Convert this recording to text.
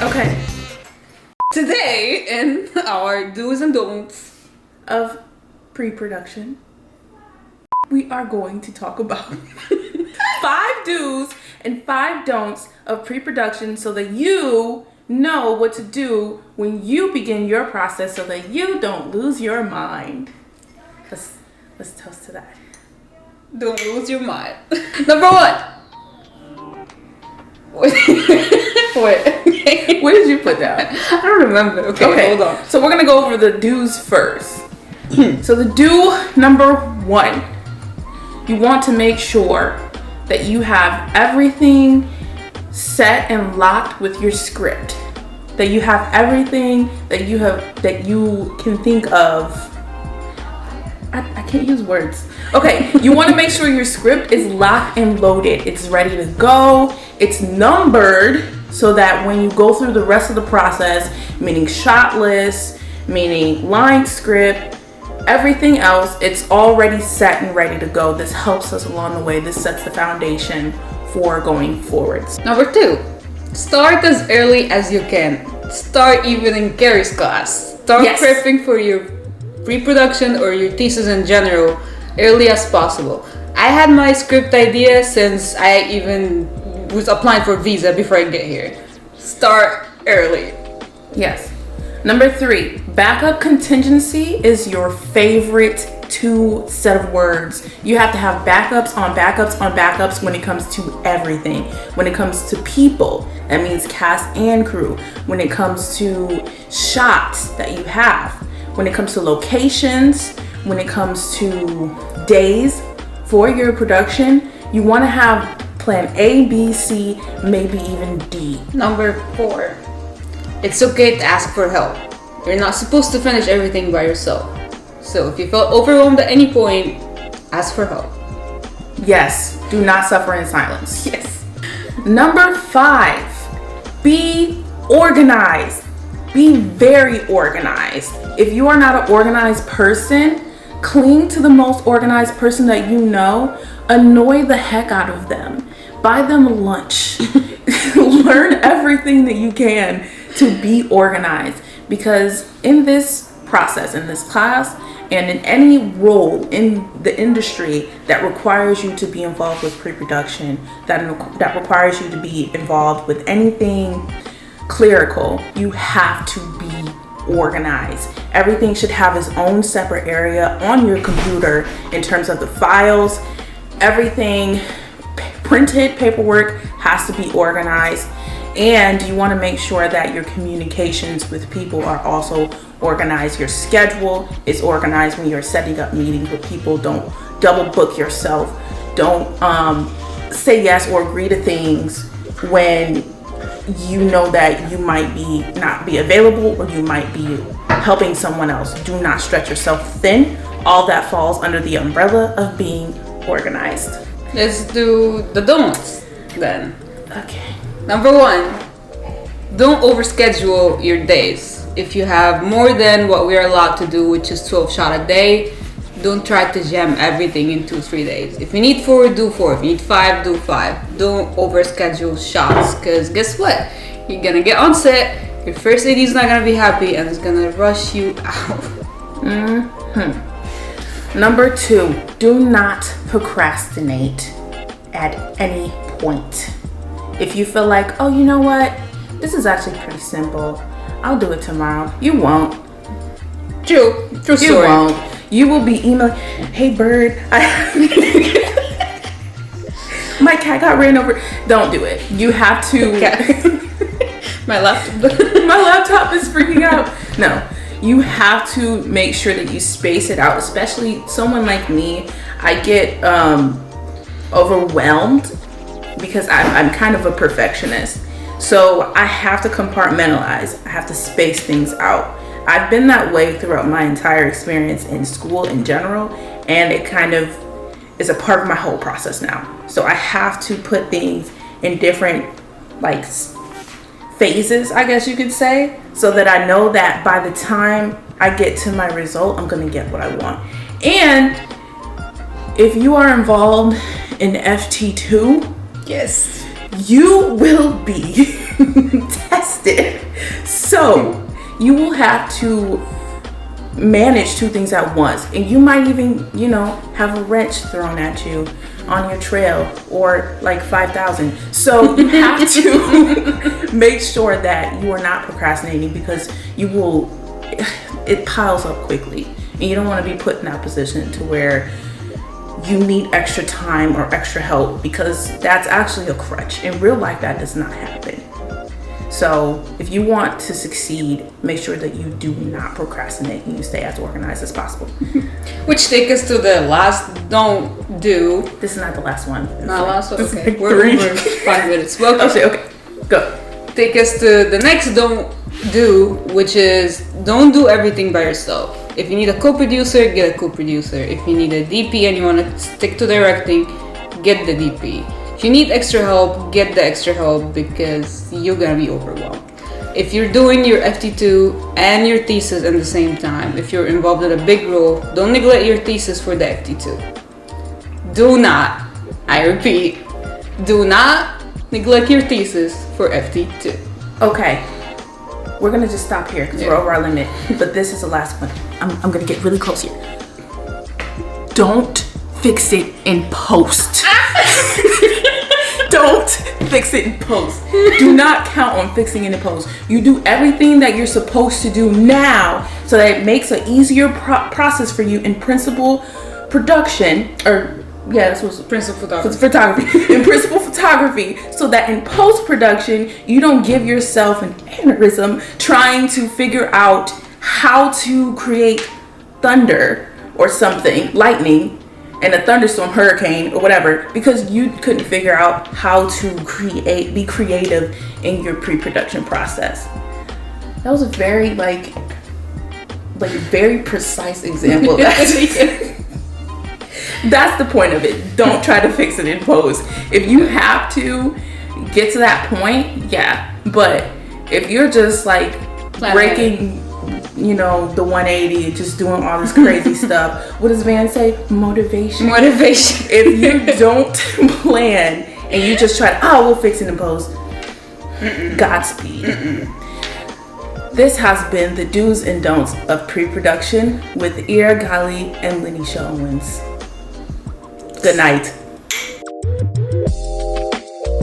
Okay. Today, in our do's and don'ts of pre-production, we are going to talk about 5 do's and 5 don'ts of pre-production so that you know what to do when you begin your process so that you don't lose your mind. Let's toast to that. Don't lose your mind. Number 1. Wait. Where did you put that? I don't remember. Okay, hold on. So we're gonna go over the do's first. So the do number 1, you want to make sure that you have everything set and locked with your script. That you have everything that you can think of. I can't use words. Okay, you want to make sure your script is locked and loaded. It's ready to go. It's numbered so that when you go through the rest of the process, meaning shot list, meaning line script, everything else, it's already set and ready to go. This helps us along the way. This sets the foundation for going forwards. Number 2, start as early as you can. Start even in Gary's class. Start prepping for your pre-production or your thesis in general early as possible. I had my script idea since I even was applying for visa before I get here. Start early. Yes. Number 3, backup contingency is your favorite 2 set of words. You have to have backups on backups on backups when it comes to everything. When it comes to people, that means cast and crew. When it comes to shots that you have. When it comes to locations, when it comes to days for your production, you want to have plan A, B, C, maybe even D. Number 4, it's okay to ask for help. You're not supposed to finish everything by yourself. So if you felt overwhelmed at any point, ask for help. Yes, do not suffer in silence. Yes. Number 5, be organized. Be very organized. If you are not an organized person, cling to the most organized person that you know. Annoy the heck out of them. Buy them lunch. Learn everything that you can to be organized. Because in this process, in this class, and in any role in the industry that requires you to be involved with pre-production, that requires you to be involved with anything clerical, you have to be organized. Everything should have its own separate area on your computer in terms of the files. Everything, printed paperwork has to be organized. And you want to make sure that your communications with people are also organized. Your schedule is organized when you're setting up meetings with people. Don't double book yourself. Don't say yes or agree to things when you know that you might not be available or you might be helping someone else. Do not stretch yourself thin. All that falls under the umbrella of being organized. Let's do the don'ts then. Okay. Number 1, don't overschedule your days. If you have more than what we are allowed to do, which is 12 shots a day, don't try to jam everything in 2-3 days. If you need 4, do 4. If you need 5, do 5. Don't overschedule shots, because guess what? You're gonna get on set, your first AD is not gonna be happy, and it's gonna rush you out. Number 2, do not procrastinate at any point. If you feel like, oh, you know what? This is actually pretty simple. I'll do it tomorrow. You won't. True story. You won't. You will be emailing, hey Bird, my cat got ran over. Don't do it. You have to. My laptop is freaking out. No, you have to make sure that you space it out, especially someone like me. I get overwhelmed because I'm kind of a perfectionist. So I have to compartmentalize. I have to space things out. I've been that way throughout my entire experience in school in general, and it kind of is a part of my whole process now. So I have to put things in different phases, I guess you could say, so that I know that by the time I get to my result, I'm gonna get what I want. And if you are involved in FT2, yes, you will be tested. So you will have to manage two things at once, and you might even, have a wrench thrown at you on your trail, or like 5,000. So you have to make sure that you are not procrastinating, because it piles up quickly, and you don't want to be put in that position to where you need extra time or extra help, because that's actually a crutch. In real life, that does not happen. So if you want to succeed, make sure that you do not procrastinate and you stay as organized as possible. Which takes us to the last don't do. This is not the last one. Not the last one? Okay. Like We're over 5 minutes. Well, okay. Go. Take us to the next don't do, which is don't do everything by yourself. If you need a co-producer, get a co-producer. If you need a DP and you want to stick to directing, get the DP. If you need extra help, get the extra help, because you're gonna be overwhelmed. If you're doing your FT2 and your thesis at the same time, if you're involved in a big role, don't neglect your thesis for the FT2. Do not, I repeat, do not neglect your thesis for FT2. Okay. We're gonna just stop here because we're over our limit. But this is the last one. I'm gonna get really close here. Don't fix it in post. Don't fix it in post. Do not count on fixing it in post. You do everything that you're supposed to do now, so that it makes an easier process for you in principal production, that's what's Principal photography. In principal photography, so that in post production you don't give yourself an aneurysm trying to figure out how to create thunder or something, lightning, and a thunderstorm, hurricane, or whatever, because you couldn't figure out how to be creative in your pre-production process. That was a very very precise example. That's the point of it. Don't try to fix it in post. If you have to get to that point, yeah. But if you're just breaking, the 180, just doing all this crazy stuff. What does Van say? Motivation. If you don't plan and you just try we'll fix it in post. Godspeed. This has been the do's and don'ts of pre-production with Ira Gali and LANIESHA Owens. Good night.